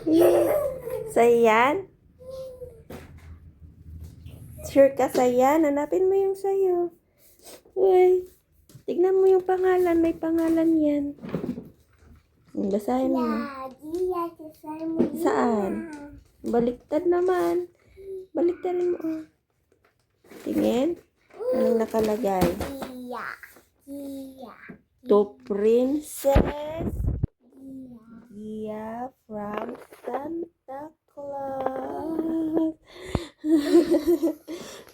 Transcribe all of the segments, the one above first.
Sa'yo yan? Sure ka sa'yo? Hanapin mo yung sa'yo. Uy, tignan mo yung pangalan. May pangalan yan. Basahin mo. Saan? Baliktad naman. Baliktarin mo. Tingin. Anong nakalagay? To Princess Gia from Santa Claus.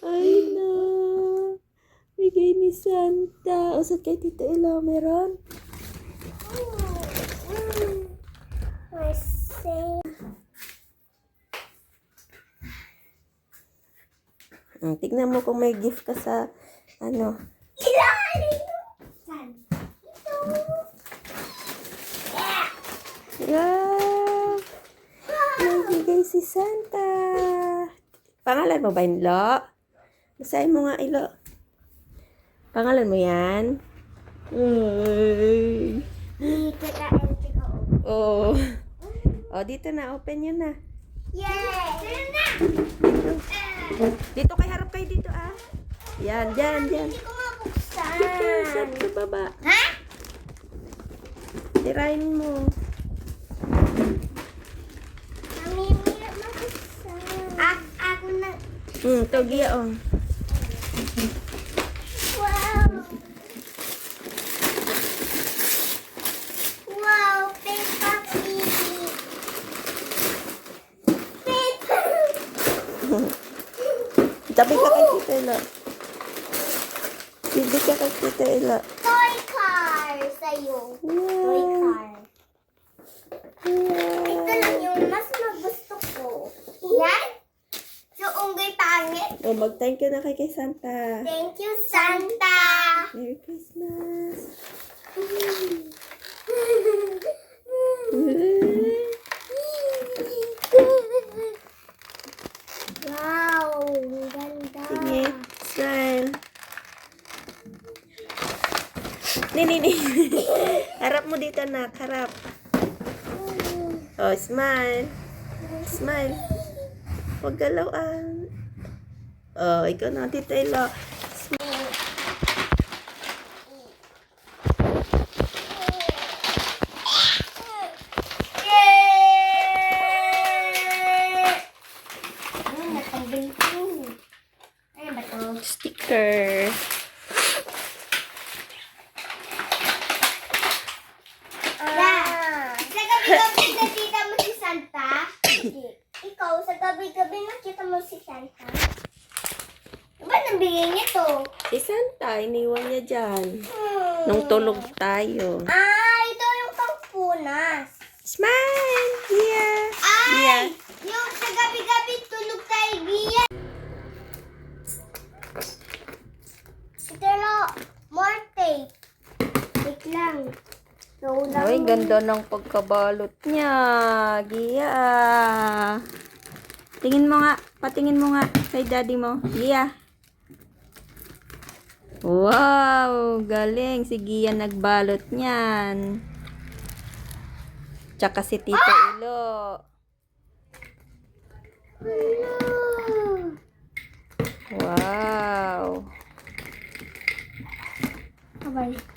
Ay no. Bigay ni Santa. Usad kay Tito Elo, meron? Tignan mo kung may gift ka sa ano. Wow! Nagbigay si Santa. Pangalan mo ba yun, Lo? Basahin mo nga, Ilo. Pangalan mo yan? Dito na entry ko. Oh. Oh, dito na. Open yun na. Yay! Dito na! Dito kay harap kayo dito, ah. Yan, dyan. Hindi ko mabuksan. Dito, sa baba. Ha? Tirahin mo. Mami, hindi mabuksan. Ako na. Togia, oh. Wow! Wow! Peppa Pig! Tabi ka kay Tito Elo. Tabi ka kay Tito Elo. Toy car sa'yo. Toy car. Ito lang yung mas magusto ko. Yan? Yung unggoy pangit. Oh, mag-thank you na kay Santa. Thank you, Santa! Merry Christmas. Wow! Ang ganda. Sige, smile. Nini. Harap mo dito, nak. Harap. Oh, smile. Smile. Huwag galawan. Oh, ikaw na, Tito Elo. Sticker. Sa gabi-gabi nakita mo si Santa? Ikaw, sa gabi-gabi nakita mo si Santa? Diba nabigay niya to? Si Santa, iniwan niya dyan. Nung tulog tayo. Ito yung pangpunas. Smile! Yeah! Ay! Yung sa gabi-gabi tulog tayo, Gia. Pero, more tape. Wait lang. Ay, ganda ng pagkabalot niya. Gia. Tingin mo nga. Patingin mo nga kay daddy mo. Gia. Wow! Galing. Si Gia nagbalot niyan. Tsaka si Tito Elo. Wow! Bye.